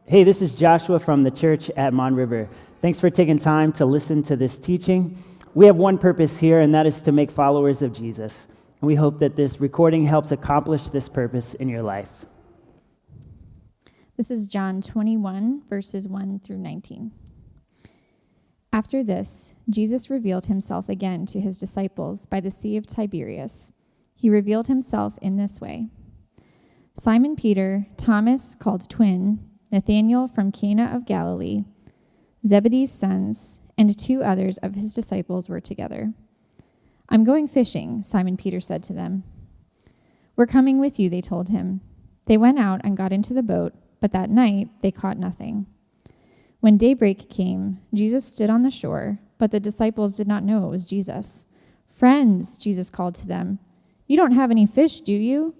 Hey, this is Joshua from the church at Mon River. Thanks for taking time to listen to this teaching. We have one purpose here, and that is to make followers of Jesus. And we hope that this recording helps accomplish this purpose in your life. This is John 21, verses 1 through 19. After this, Jesus revealed himself again to his disciples by the Sea of Tiberias. He revealed himself in this way. Simon Peter, Thomas, called Twin, Nathanael from Cana of Galilee, Zebedee's sons, and 2 others of his disciples were together. "I'm going fishing," Simon Peter said to them. "We're coming with you," they told him. They went out and got into the boat, but that night they caught nothing. When daybreak came, Jesus stood on the shore, but the disciples did not know it was Jesus. "Friends," Jesus called to them, "you don't have any fish, do you?"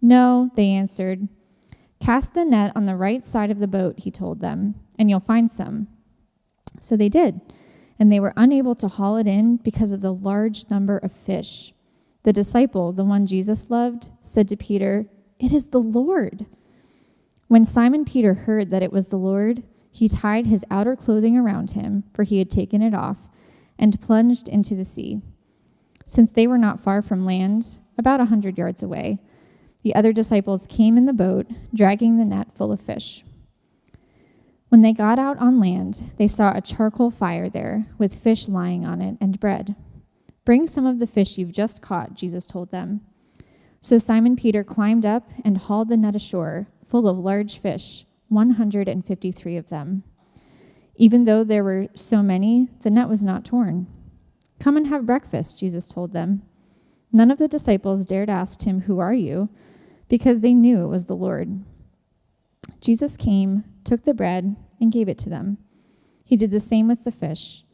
"No," they answered. "Cast the net on the right side of the boat," he told them, "and you'll find some." So they did, and they were unable to haul it in because of the large number of fish. The disciple, the one Jesus loved, said to Peter, "It is the Lord." When Simon Peter heard that it was the Lord, he tied his outer clothing around him, for he had taken it off, and plunged into the sea. Since they were not far from land, about 100 yards away, the other disciples came in the boat, dragging the net full of fish. When they got out on land, they saw a charcoal fire there, with fish lying on it and bread. "Bring some of the fish you've just caught," Jesus told them. So Simon Peter climbed up and hauled the net ashore, full of large fish, 153 of them. Even though there were so many, the net was not torn. "Come and have breakfast," Jesus told them. None of the disciples dared ask him, "Who are you?" because they knew it was the Lord. Jesus came, took the bread, and gave it to them. He did the same with the fish.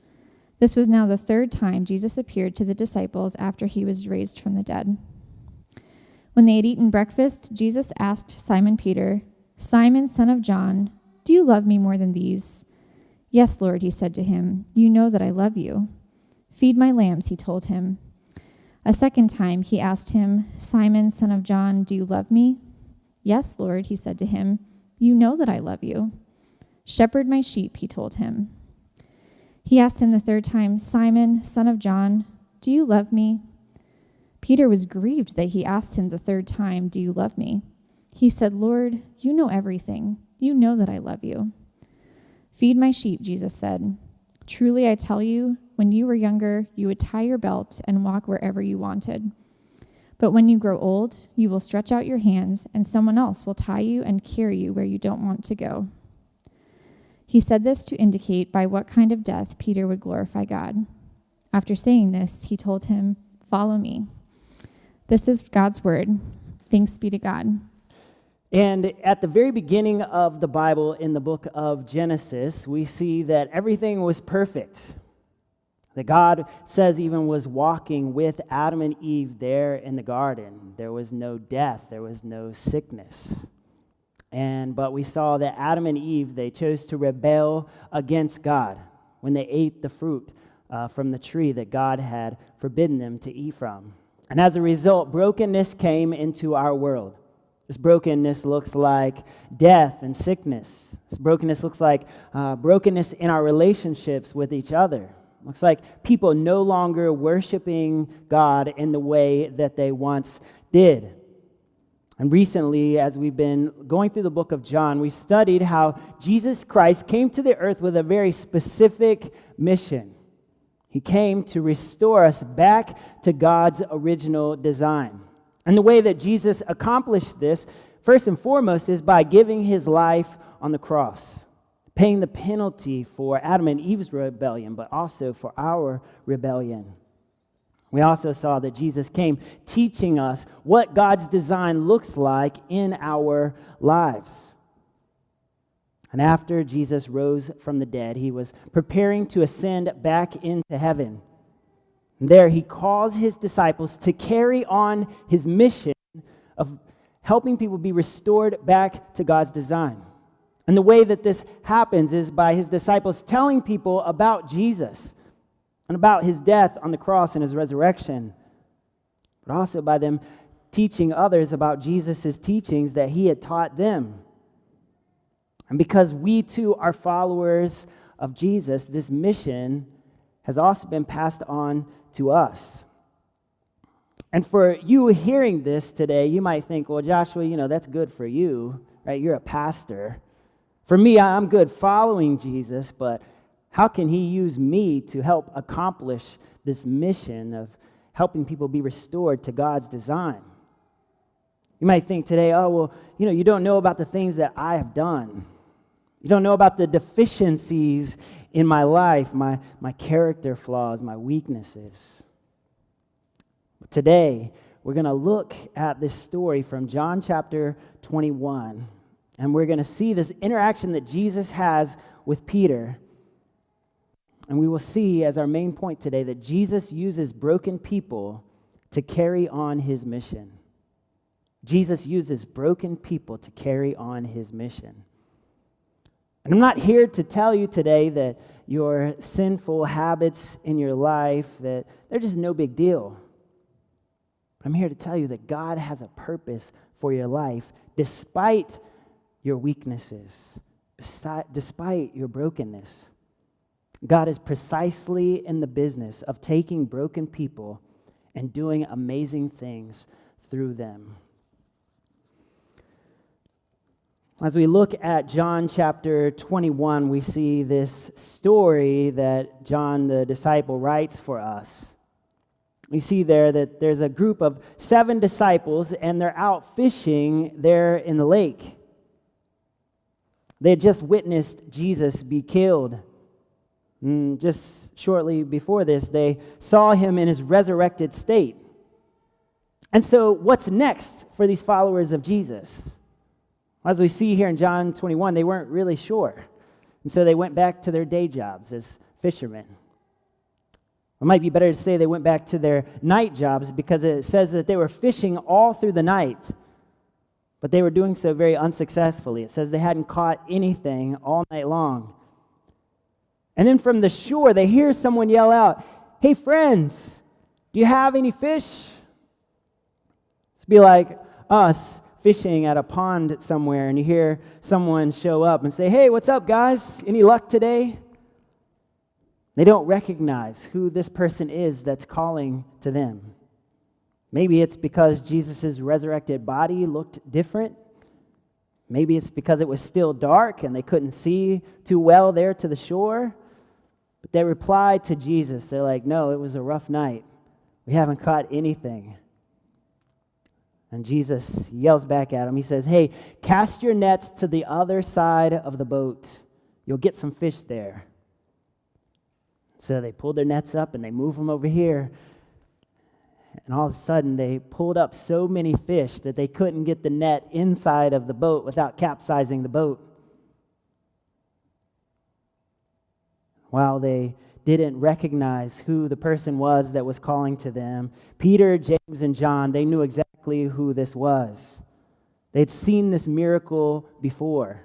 This was now the 3rd time Jesus appeared to the disciples after he was raised from the dead. When they had eaten breakfast, Jesus asked Simon Peter, "Simon, son of John, do you love me more than these?" "Yes, Lord," he said to him, "you know that I love you." "Feed my lambs," he told him. A second time he asked him, "Simon, son of John, do you love me?" "Yes, Lord," he said to him, "you know that I love you." "Shepherd my sheep," he told him. He asked him the 3rd time, "Simon, son of John, do you love me?" Peter was grieved that he asked him the 3rd time, "Do you love me?" He said, "Lord, you know everything. You know that I love you." "Feed my sheep," Jesus said. "Truly I tell you, when you were younger, you would tie your belt and walk wherever you wanted. But when you grow old, you will stretch out your hands, and someone else will tie you and carry you where you don't want to go." He said this to indicate by what kind of death Peter would glorify God. After saying this, he told him, "Follow me." This is God's word. Thanks be to God. And at the very beginning of the Bible, in the book of Genesis, we see that everything was perfect. That God says even was walking with Adam and Eve there in the garden. There was no death, there was no sickness. But we saw that Adam and Eve, they chose to rebel against God when they ate the fruit from the tree that God had forbidden them to eat from. And as a result, brokenness came into our world. This brokenness looks like death and sickness. This brokenness looks like brokenness in our relationships with each other. Looks like people no longer worshiping God in the way that they once did. And recently, as we've been going through the book of John, we've studied how Jesus Christ came to the earth with a very specific mission. He came to restore us back to God's original design. And the way that Jesus accomplished this, first and foremost, is by giving his life on the cross, paying the penalty for Adam and Eve's rebellion, but also for our rebellion. We also saw that Jesus came teaching us what God's design looks like in our lives. And after Jesus rose from the dead, he was preparing to ascend back into heaven. And there he calls his disciples to carry on his mission of helping people be restored back to God's design. And the way that this happens is by his disciples telling people about Jesus and about his death on the cross and his resurrection, but also by them teaching others about Jesus' teachings that he had taught them. And because we too are followers of Jesus, this mission has also been passed on to us. And for you hearing this today, you might think, well, Joshua, that's good for you, right? You're a pastor. For me, I'm good following Jesus, but how can he use me to help accomplish this mission of helping people be restored to God's design? You might think today, oh, well, you don't know about the things that I have done. You don't know about the deficiencies in my life, my character flaws, my weaknesses. But today, we're going to look at this story from John chapter 21, and we're going to see this interaction that Jesus has with Peter. And we will see as our main point today that Jesus uses broken people to carry on his mission. Jesus uses broken people to carry on his mission. And I'm not here to tell you today that your sinful habits in your life, that they're just no big deal. But I'm here to tell you that God has a purpose for your life despite your weaknesses, despite your brokenness. God is precisely in the business of taking broken people and doing amazing things through them. As we look at John chapter 21, we see this story that John the disciple writes for us. We see there that there's a group of 7 disciples, and they're out fishing there in the lake. They had just witnessed Jesus be killed. Just shortly before this, they saw him in his resurrected state. And so what's next for these followers of Jesus? As we see here in John 21, they weren't really sure. And so they went back to their day jobs as fishermen. It might be better to say they went back to their night jobs, because it says that they were fishing all through the night. But they were doing so very unsuccessfully. It says they hadn't caught anything all night long. And then from the shore, they hear someone yell out, "Hey, friends, do you have any fish?" It'd be like us fishing at a pond somewhere, and you hear someone show up and say, "Hey, what's up, guys? Any luck today?" They don't recognize who this person is that's calling to them. Maybe it's because Jesus' resurrected body looked different. Maybe it's because it was still dark and they couldn't see too well there to the shore. But they replied to Jesus. They're like, "No, it was a rough night. We haven't caught anything." And Jesus yells back at them. He says, "Hey, cast your nets to the other side of the boat. You'll get some fish there." So they pulled their nets up and they moved them over here. And all of a sudden, they pulled up so many fish that they couldn't get the net inside of the boat without capsizing the boat. While they didn't recognize who the person was that was calling to them, Peter, James, and John, they knew exactly who this was. They'd seen this miracle before.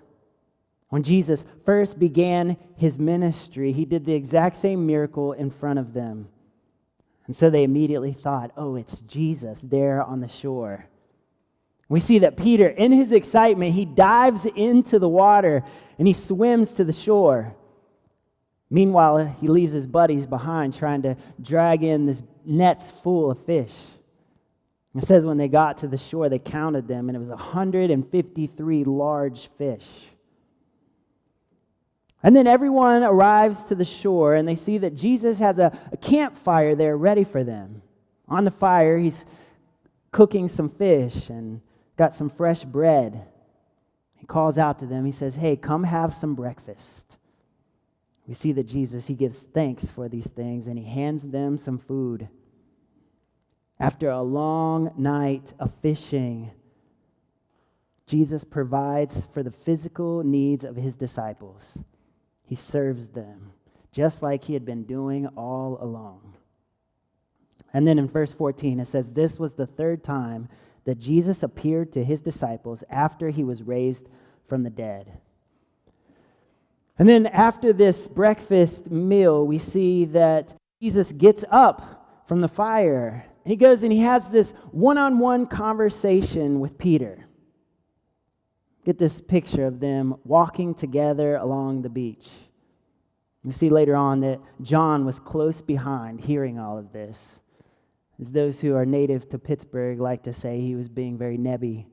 When Jesus first began his ministry, he did the exact same miracle in front of them. And so they immediately thought, "Oh, it's Jesus there on the shore." We see that Peter, in his excitement, he dives into the water and he swims to the shore. Meanwhile, he leaves his buddies behind trying to drag in this nets full of fish. It says when they got to the shore, they counted them, and it was 153 large fish. And then everyone arrives to the shore, and they see that Jesus has a campfire there ready for them. On the fire, he's cooking some fish and got some fresh bread. He calls out to them. He says, "Hey, come have some breakfast." We see that Jesus, he gives thanks for these things, and he hands them some food. After a long night of fishing, Jesus provides for the physical needs of his disciples. He serves them, just like he had been doing all along. And then in verse 14, it says, "This was the 3rd time that Jesus appeared to his disciples after he was raised from the dead." And then after this breakfast meal, we see that Jesus gets up from the fire, and he goes and he has this one-on-one conversation with Peter. Get this picture of them walking together along the beach. You see later on that John was close behind, hearing all of this. As those who are native to Pittsburgh like to say, he was being very nebby.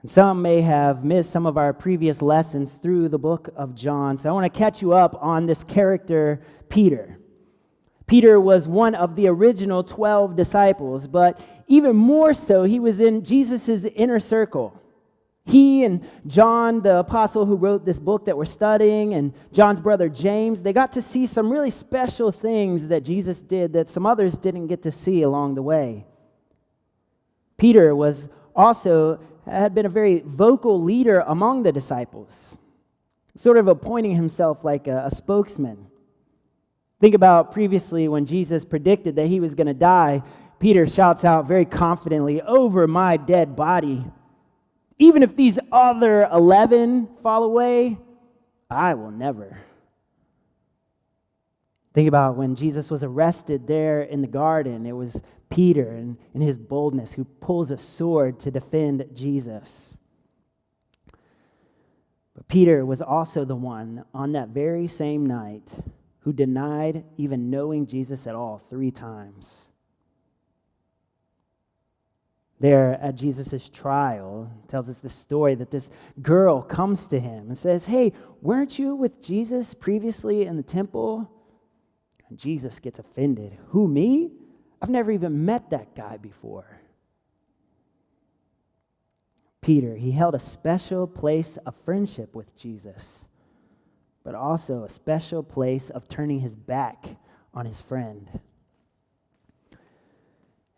And some may have missed some of our previous lessons through the book of John, so I want to catch you up on this character, Peter. Peter was one of the original 12 disciples, but even more so, he was in Jesus' inner circle. He and John, the apostle who wrote this book that we're studying, and John's brother James, they got to see some really special things that Jesus did that some others didn't get to see along the way. Peter had been a very vocal leader among the disciples, sort of appointing himself like a spokesman. Think about previously when Jesus predicted that he was going to die, Peter shouts out very confidently, "Over my dead body. Even if these other 11 fall away, I will never." Think about when Jesus was arrested there in the garden. It was Peter and his boldness who pulls a sword to defend Jesus. But Peter was also the one on that very same night who denied even knowing Jesus at all 3 times. There at Jesus' trial, tells us the story that this girl comes to him and says, "Hey, weren't you with Jesus previously in the temple?" And Jesus gets offended. "Who, me? I've never even met that guy before." Peter, he held a special place of friendship with Jesus, but also a special place of turning his back on his friend.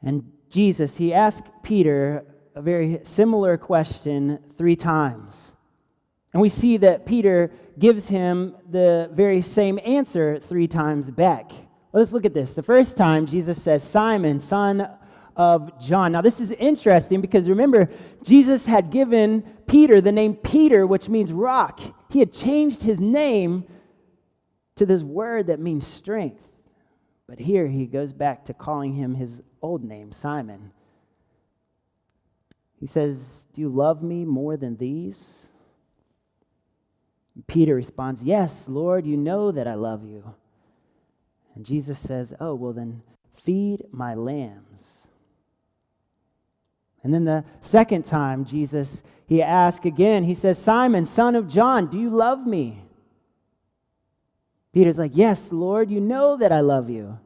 And Jesus, he asked Peter a very similar question 3 times. And we see that Peter gives him the very same answer 3 times back. Let's look at this. The first time, Jesus says, "Simon, son of John." Now, this is interesting because remember, Jesus had given Peter the name Peter, which means rock. He had changed his name to this word that means strength. But here he goes back to calling him his old name, Simon. He says, "Do you love me more than these?" And Peter responds, "Yes, Lord, you know that I love you." And Jesus says, "Oh, well then, feed my lambs." And then the second time, Jesus, he asks again, he says, "Simon, son of John, do you love me?" Peter's like, "Yes, Lord, you know that I love you."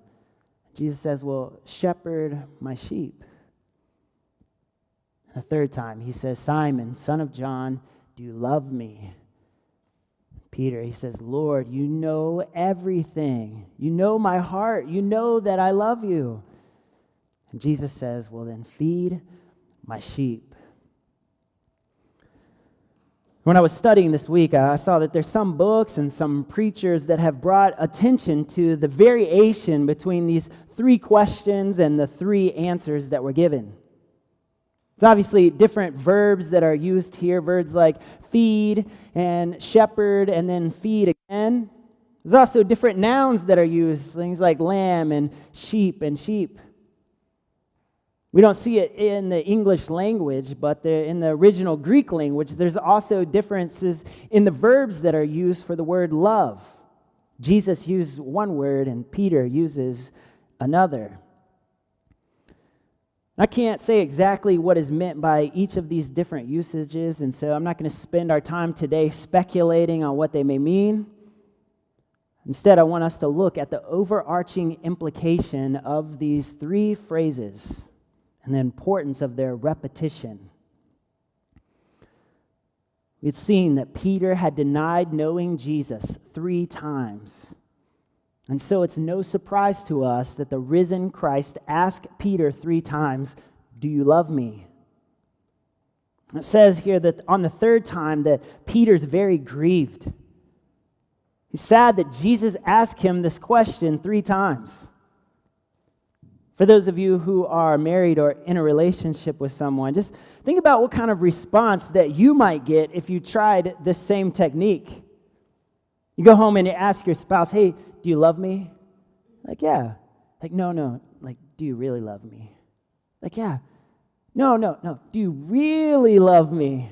Jesus says, "Well, shepherd my sheep." A third time, he says, "Simon, son of John, do you love me?" Peter, he says, "Lord, you know everything. You know my heart. You know that I love you." And Jesus says, "Well, then feed my sheep." When I was studying this week, I saw that there's some books and some preachers that have brought attention to the variation between these 3 questions and the 3 answers that were given. It's obviously different verbs that are used here, verbs like feed and shepherd and then feed again. There's also different nouns that are used, things like lamb and sheep and sheep. We don't see it in the English language, but in the original Greek language, there's also differences in the verbs that are used for the word love. Jesus used one word and Peter uses another. I can't say exactly what is meant by each of these different usages, and so I'm not going to spend our time today speculating on what they may mean. Instead, I want us to look at the overarching implication of these 3 phrases and the importance of their repetition. We'd seen that Peter had denied knowing Jesus 3 times. And so it's no surprise to us that the risen Christ asked Peter 3 times, "Do you love me?" It says here that on the 3rd time that Peter's very grieved. He's sad that Jesus asked him this question 3 times. For those of you who are married or in a relationship with someone, just think about what kind of response that you might get if you tried this same technique. You go home and you ask your spouse, "Hey, do you love me?" Like, "Yeah." Like, no. Like, "Do you really love me?" Like, "Yeah." No. Do you really love me?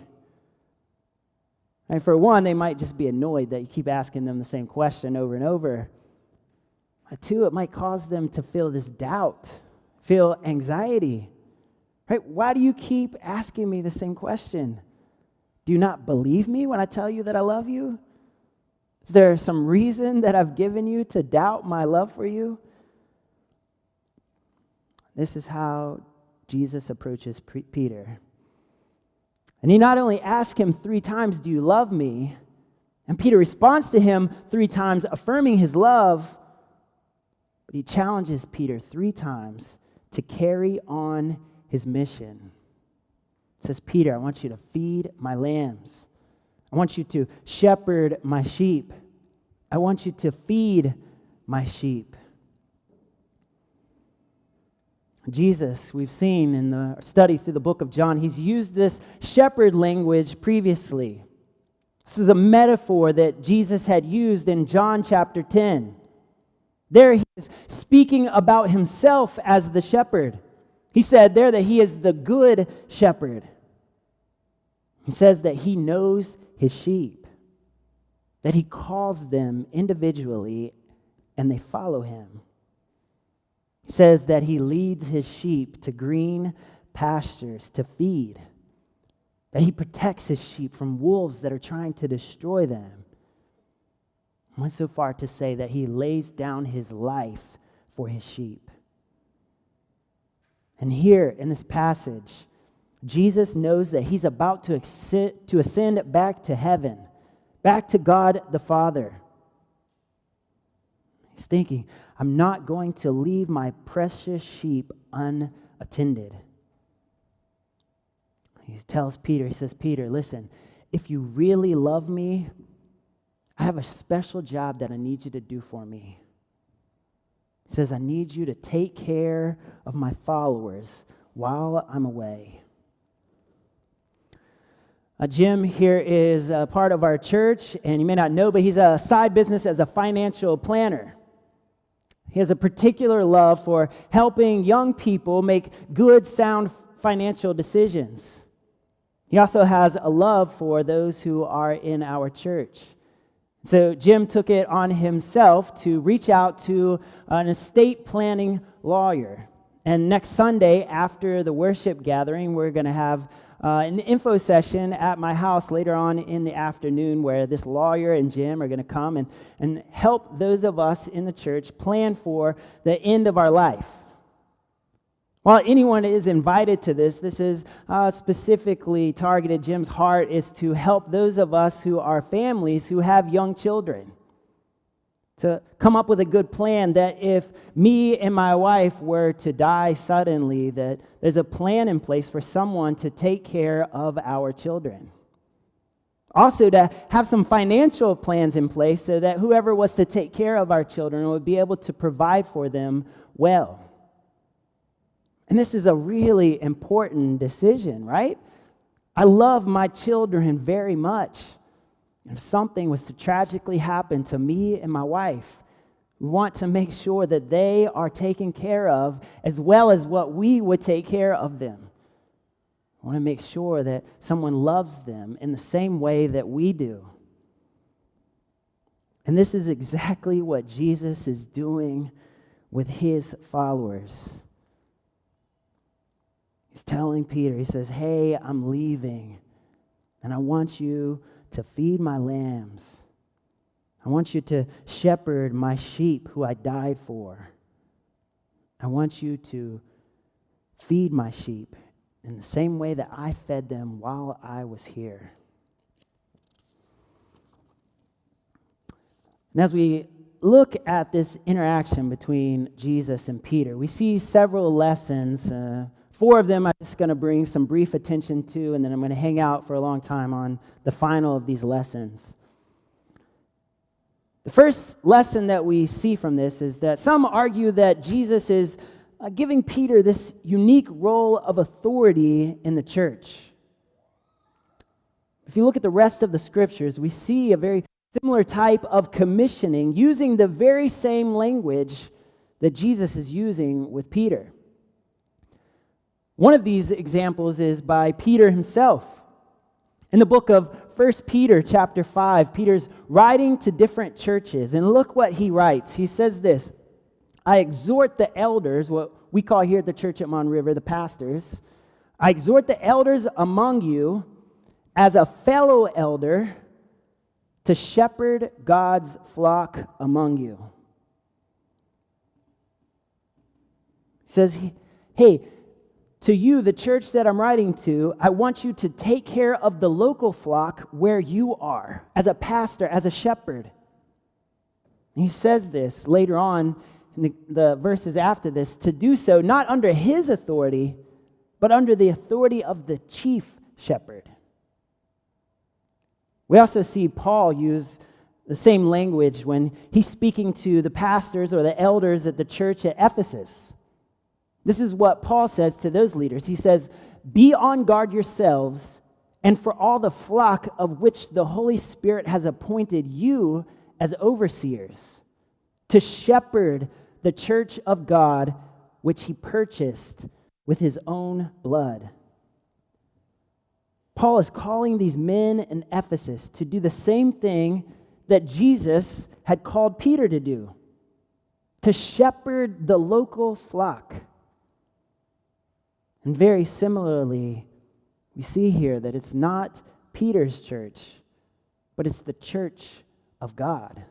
And for one, they might just be annoyed that you keep asking them the same question over and over. But two, it might cause them to feel this doubt, feel anxiety. Right? Why do you keep asking me the same question? Do you not believe me when I tell you that I love you? Is there some reason that I've given you to doubt my love for you? This is how Jesus approaches Peter. And he not only asks him 3 times, do you love me? And Peter responds to him 3 times, affirming his love. But he challenges Peter 3 times to carry on his mission. He says, Peter, I want you to feed my lambs. I want you to shepherd my sheep. I want you to feed my sheep. Jesus, we've seen in the study through the book of John, he's used this shepherd language previously. This is a metaphor that Jesus had used in John chapter 10. There he is speaking about himself as the shepherd. He said there that he is the good shepherd. He says that he knows his sheep, that he calls them individually and they follow him. He says that he leads his sheep to green pastures to feed, that he protects his sheep from wolves that are trying to destroy them. I went so far to say that he lays down his life for his sheep. And here in this passage, Jesus knows that he's about to ascend back to heaven, back to God the Father. He's thinking, I'm not going to leave my precious sheep unattended. He tells Peter, he says, Peter, listen, if you really love me, I have a special job that I need you to do for me. He says, I need you to take care of my followers while I'm away. Jim here is a part of our church, and you may not know, but he's a side business as a financial planner. He has a particular love for helping young people make good, sound financial decisions. He also has a love for those who are in our church. So Jim took it on himself to reach out to an estate planning lawyer. And next Sunday, after the worship gathering, we're going to have an info session at my house later on in the afternoon where this lawyer and Jim are going to come and help those of us in the church plan for the end of our life. While anyone is invited to this is specifically targeted. Jim's heart is to help those of us who are families who have young children, to come up with a good plan that if me and my wife were to die suddenly, that there's a plan in place for someone to take care of our children. Also, to have some financial plans in place so that whoever was to take care of our children would be able to provide for them well. And this is a really important decision, right? I love my children very much. If something was to tragically happen to me and my wife, we want to make sure that they are taken care of as well as what we would take care of them. I want to make sure that someone loves them in the same way that we do. And this is exactly what Jesus is doing with his followers. He's telling Peter, he says, hey, I'm leaving, and I want you to feed my lambs. I want you to shepherd my sheep who I died for. I want you to feed my sheep in the same way that I fed them while I was here. And as we look at this interaction between Jesus and Peter, we see several lessons. 4 of them I'm just going to bring some brief attention to, and then I'm going to hang out for a long time on the final of these lessons. The first lesson that we see from this is that some argue that Jesus is giving Peter this unique role of authority in the church. If you look at the rest of the scriptures, we see a very similar type of commissioning using the very same language that Jesus is using with Peter. One of these examples is by Peter himself. In the book of 1 Peter chapter 5, Peter's writing to different churches, and look what he writes. He says this, I exhort the elders, what we call here at the church at Mon River, the pastors, I exhort the elders among you as a fellow elder to shepherd God's flock among you. He says, hey, to you, the church that I'm writing to, I want you to take care of the local flock where you are, as a pastor, as a shepherd. And he says this later on in the verses after this, to do so not under his authority, but under the authority of the chief shepherd. We also see Paul use the same language when he's speaking to the pastors or the elders at the church at Ephesus. This is what Paul says to those leaders. He says, be on guard yourselves and for all the flock of which the Holy Spirit has appointed you as overseers to shepherd the church of God which he purchased with his own blood. Paul is calling these men in Ephesus to do the same thing that Jesus had called Peter to do, to shepherd the local flock. And very similarly, we see here that it's not Peter's church, but it's the church of God.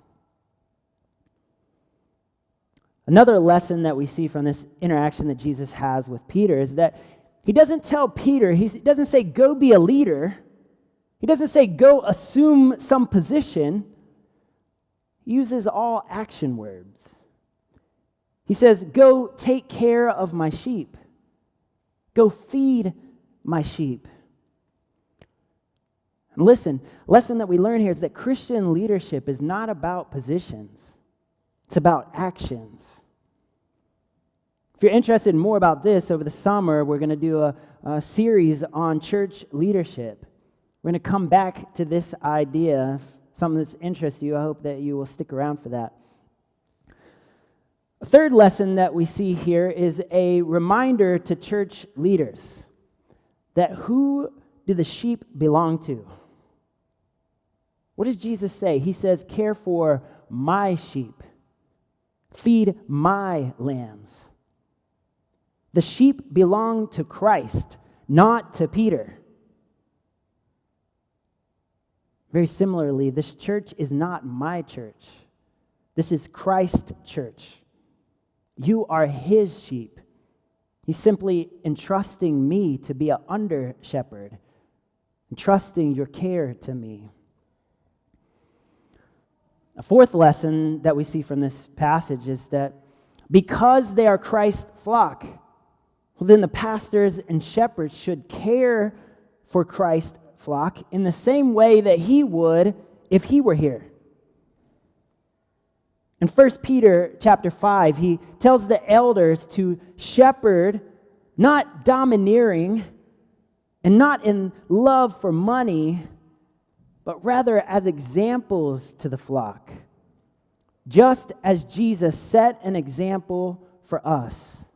Another lesson that we see from this interaction that Jesus has with Peter is that he doesn't tell Peter, he doesn't say, go be a leader. He doesn't say, go assume some position. He uses all action verbs. He says, go take care of my sheep. Go feed my sheep. And listen, lesson that we learn here is that Christian leadership is not about positions. It's about actions. If you're interested in more about this, over the summer, we're going to do a series on church leadership. We're going to come back to this idea. If something that's interests you, I hope that you will stick around for that. A third lesson that we see here is a reminder to church leaders that who do the sheep belong to? What does Jesus say? He says, care for my sheep. Feed my lambs. The sheep belong to Christ, not to Peter. Very similarly, this church is not my church. This is Christ's church. You are his sheep. He's simply entrusting me to be an under shepherd, entrusting your care to me. A fourth lesson that we see from this passage is that because they are Christ's flock, well, then the pastors and shepherds should care for Christ's flock in the same way that he would if he were here. In 1 Peter chapter 5, he tells the elders to shepherd, not domineering and not in love for money, but rather as examples to the flock, just as Jesus set an example for us.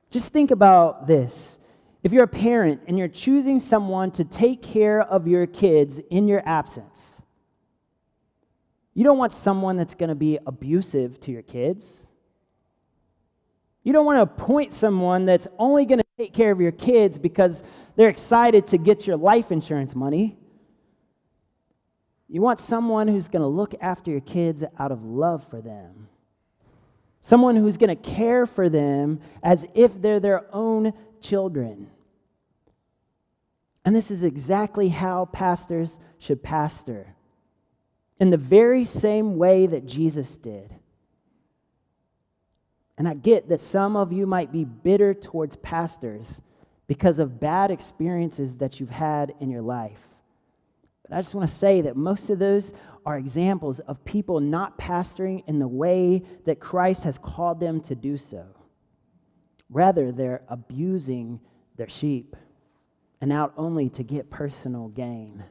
Just think about this. If you're a parent and you're choosing someone to take care of your kids in your absence, you don't want someone that's going to be abusive to your kids. You don't want to appoint someone that's only going to take care of your kids because they're excited to get your life insurance money. You want someone who's going to look after your kids out of love for them. Someone who's going to care for them as if they're their own children. And this is exactly how pastors should pastor, in the very same way that Jesus did. And I get that some of you might be bitter towards pastors because of bad experiences that you've had in your life. But I just want to say that most of those are examples of people not pastoring in the way that Christ has called them to do so. Rather, they're abusing their sheep and out only to get personal gain.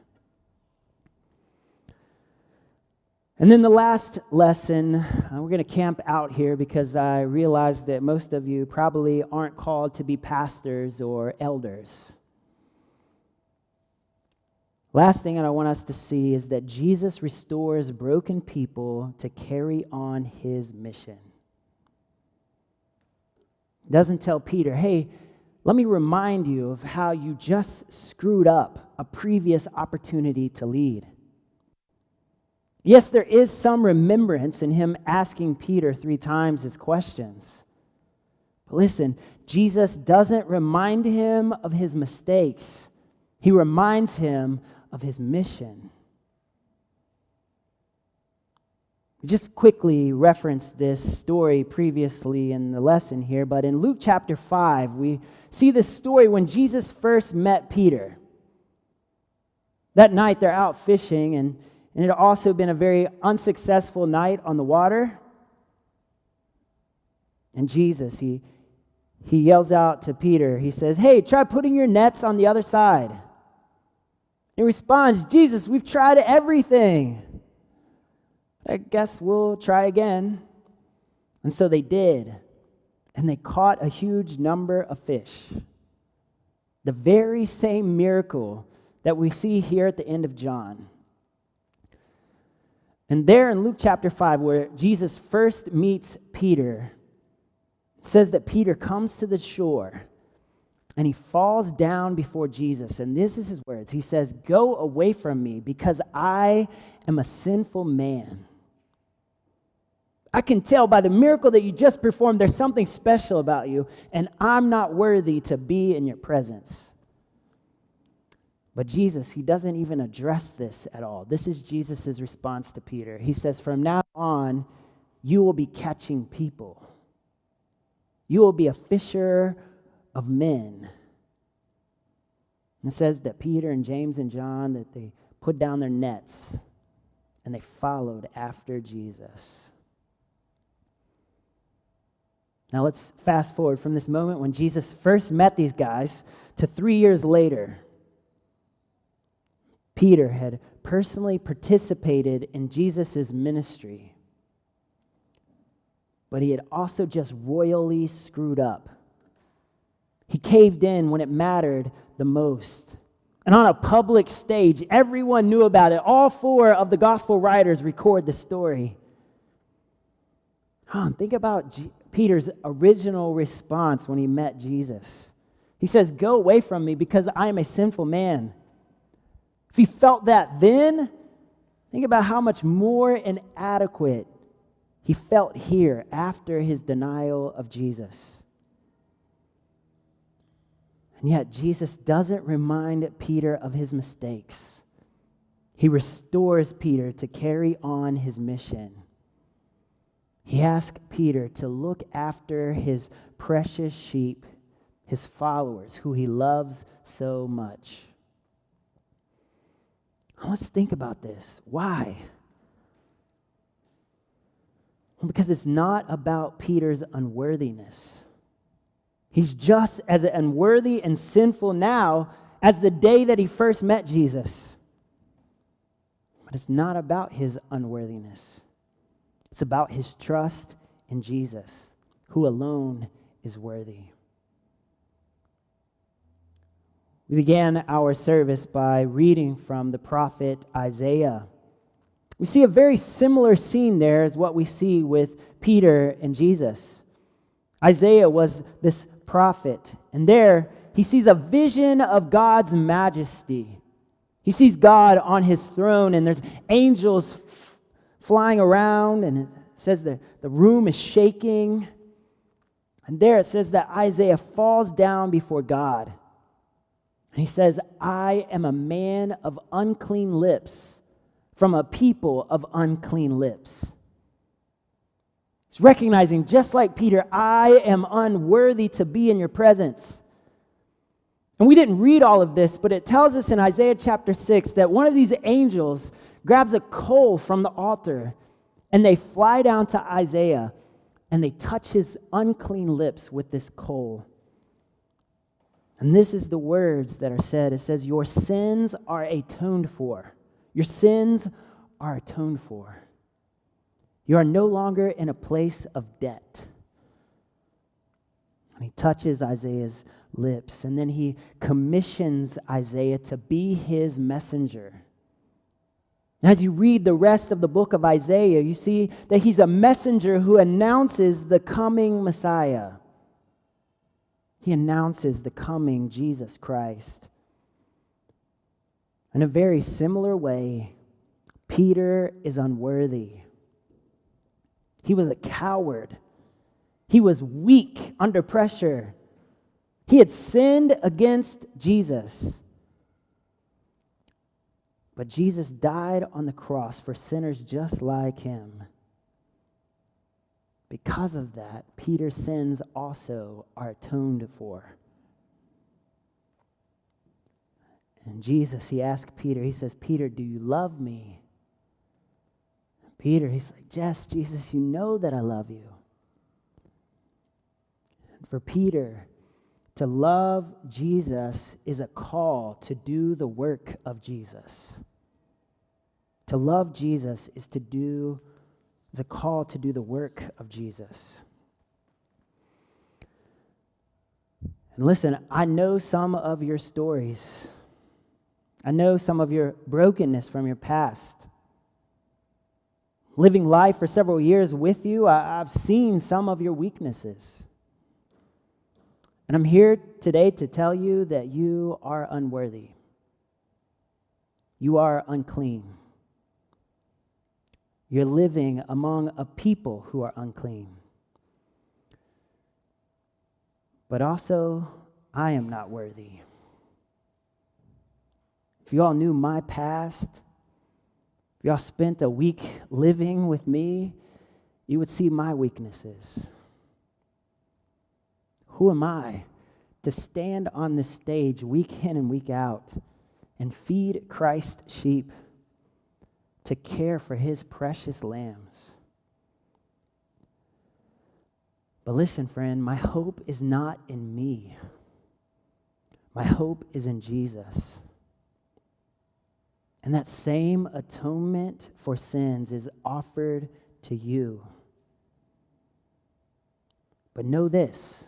And then the last lesson, we're going to camp out here because I realize that most of you probably aren't called to be pastors or elders. Last thing I want us to see is that Jesus restores broken people to carry on his mission. He doesn't tell Peter, hey, let me remind you of how you just screwed up a previous opportunity to lead. Yes, there is some remembrance in him asking Peter 3 times his questions. But listen, Jesus doesn't remind him of his mistakes. He reminds him of his mission. We just quickly referenced this story previously in the lesson here, but in Luke chapter 5, we see this story when Jesus first met Peter. That night they're out fishing, and it had also been a very unsuccessful night on the water. And Jesus, he yells out to Peter. He says, hey, try putting your nets on the other side. He responds, Jesus, we've tried everything. I guess we'll try again. And so they did. And they caught a huge number of fish. The very same miracle that we see here at the end of John. And there in Luke chapter 5, where Jesus first meets Peter, it says that Peter comes to the shore and he falls down before Jesus. And this is his words. He says, go away from me because I am a sinful man. I can tell by the miracle that you just performed, there's something special about you, and I'm not worthy to be in your presence. But Jesus, he doesn't even address this at all. This is Jesus' response to Peter. He says, from now on, you will be catching people. You will be a fisher of men. And it says that Peter and James and John, that they put down their nets and they followed after Jesus. Now let's fast forward from this moment when Jesus first met these guys to 3 years later. Peter had personally participated in Jesus' ministry, but he had also just royally screwed up. He caved in when it mattered the most. And on a public stage, everyone knew about it. All 4 of the gospel writers record the story. Think about Peter's original response when he met Jesus. He says, go away from me because I am a sinful man. If he felt that then, think about how much more inadequate he felt here after his denial of Jesus. And yet Jesus doesn't remind Peter of his mistakes. He restores Peter to carry on his mission. He asks Peter to look after his precious sheep, his followers, who he loves so much. Let's think about this. Why? Well, because it's not about Peter's unworthiness. He's just as unworthy and sinful now as the day that he first met Jesus. But it's not about his unworthiness. It's about his trust in Jesus, who alone is worthy. We began our service by reading from the prophet Isaiah. We see a very similar scene there as what we see with Peter and Jesus. Isaiah was this prophet, and there he sees a vision of God's majesty. He sees God on his throne, and there's angels flying around, and it says that the room is shaking. And there it says that Isaiah falls down before God. And he says, I am a man of unclean lips, from a people of unclean lips. He's recognizing, just like Peter, I am unworthy to be in your presence. And we didn't read all of this, but it tells us in Isaiah chapter 6 that one of these angels grabs a coal from the altar, and they fly down to Isaiah, and they touch his unclean lips with this coal. And this is the words that are said. It says, your sins are atoned for. Your sins are atoned for. You are no longer in a place of debt. And he touches Isaiah's lips, and then he commissions Isaiah to be his messenger. As you read the rest of the book of Isaiah, you see that he's a messenger who announces the coming Messiah. He announces the coming Jesus Christ. In a very similar way, Peter is unworthy. He was a coward. He was weak under pressure. He had sinned against Jesus. But Jesus died on the cross for sinners just like him. Because of that, Peter's sins also are atoned for. And Jesus, he asked Peter, he says, Peter, do you love me? Peter, he's like, yes, Jesus, you know that I love you. And for Peter, to love Jesus is a call to do the work of Jesus. To love Jesus is a call to do the work of Jesus. And listen, I know some of your stories. I know some of your brokenness from your past. Living life for several years with you, I've seen some of your weaknesses. And I'm here today to tell you that you are unworthy. You are unclean. You're living among a people who are unclean. But also, I am not worthy. If you all knew my past, if y'all spent a week living with me, you would see my weaknesses. Who am I to stand on this stage week in and week out and feed Christ's sheep, to care for his precious lambs? But listen, friend, my hope is not in me. My hope is in Jesus. And that same atonement for sins is offered to you. But know this,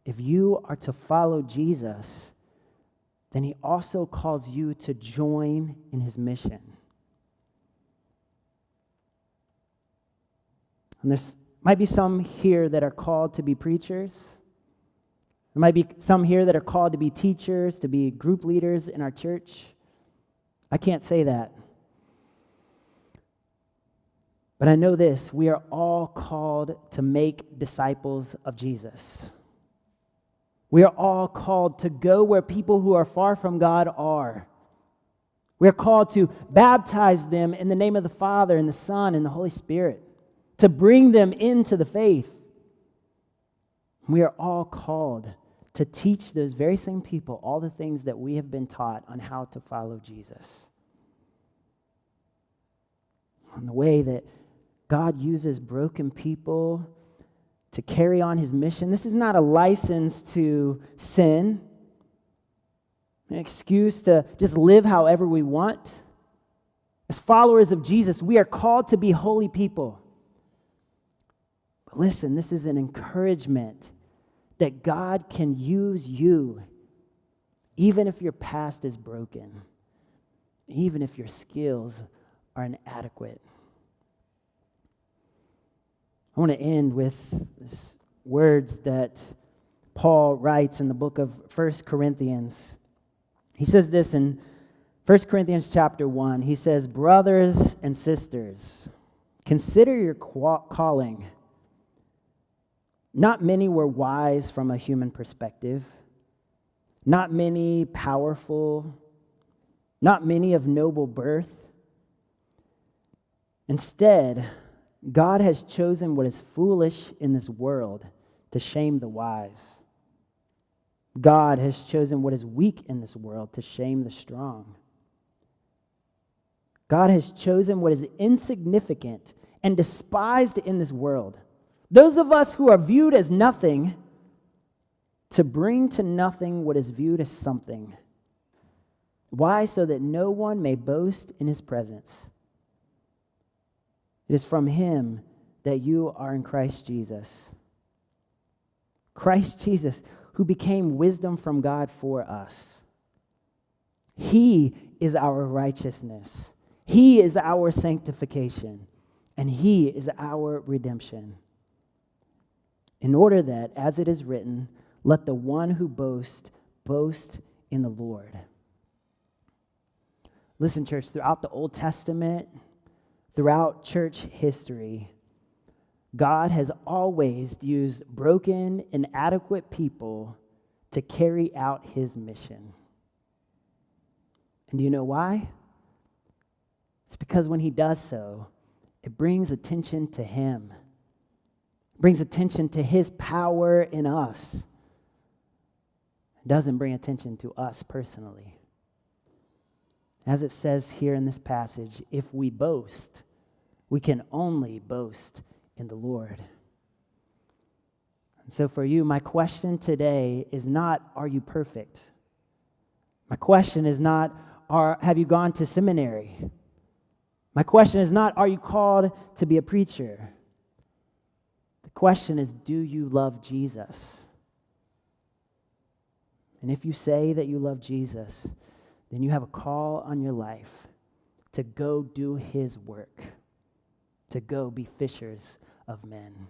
if you are to follow Jesus, then he also calls you to join in his mission. And there's might be some here that are called to be preachers. There might be some here that are called to be teachers, to be group leaders in our church. I can't say that. But I know this, we are all called to make disciples of Jesus. We are all called to go where people who are far from God are. We are called to baptize them in the name of the Father and the Son and the Holy Spirit, to bring them into the faith. We are all called to teach those very same people all the things that we have been taught on how to follow Jesus. On the way that God uses broken people to carry on his mission. This is not a license to sin, an excuse to just live however we want. As followers of Jesus, we are called to be holy people. But listen, this is an encouragement that God can use you, even if your past is broken, even if your skills are inadequate. I want to end with these words that Paul writes in the book of 1 Corinthians. He says this in 1 Corinthians chapter 1. He says, "Brothers and sisters, consider your calling. Not many were wise from a human perspective. Not many powerful. Not many of noble birth. Instead, God has chosen what is foolish in this world to shame the wise. God has chosen what is weak in this world to shame the strong. God has chosen what is insignificant and despised in this world, those of us who are viewed as nothing, to bring to nothing what is viewed as something. Why? So that no one may boast in his presence. It is from him that you are in Christ Jesus. Christ Jesus, who became wisdom from God for us. He is our righteousness. He is our sanctification. And he is our redemption. In order that, as it is written, let the one who boasts boast in the Lord. Listen, church, throughout the Old Testament, throughout church history, God has always used broken, inadequate people to carry out his mission. And do you know why? It's because when he does so, it brings attention to him. It brings attention to his power in us. It doesn't bring attention to us personally. As it says here in this passage, if we boast, we can only boast in the Lord. And so for you, my question today is not, are you perfect? My question is not, have you gone to seminary? My question is not, are you called to be a preacher? The question is, do you love Jesus? And if you say that you love Jesus, then you have a call on your life to go do his work, to go be fishers of men.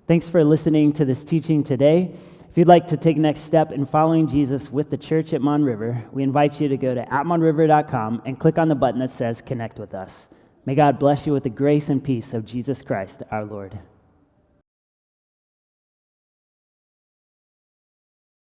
Thanks for listening to this teaching today. If you'd like to take next step in following Jesus with the church at Mon River, we invite you to go to atmonriver.com and click on the button that says Connect with Us. May God bless you with the grace and peace of Jesus Christ, our Lord.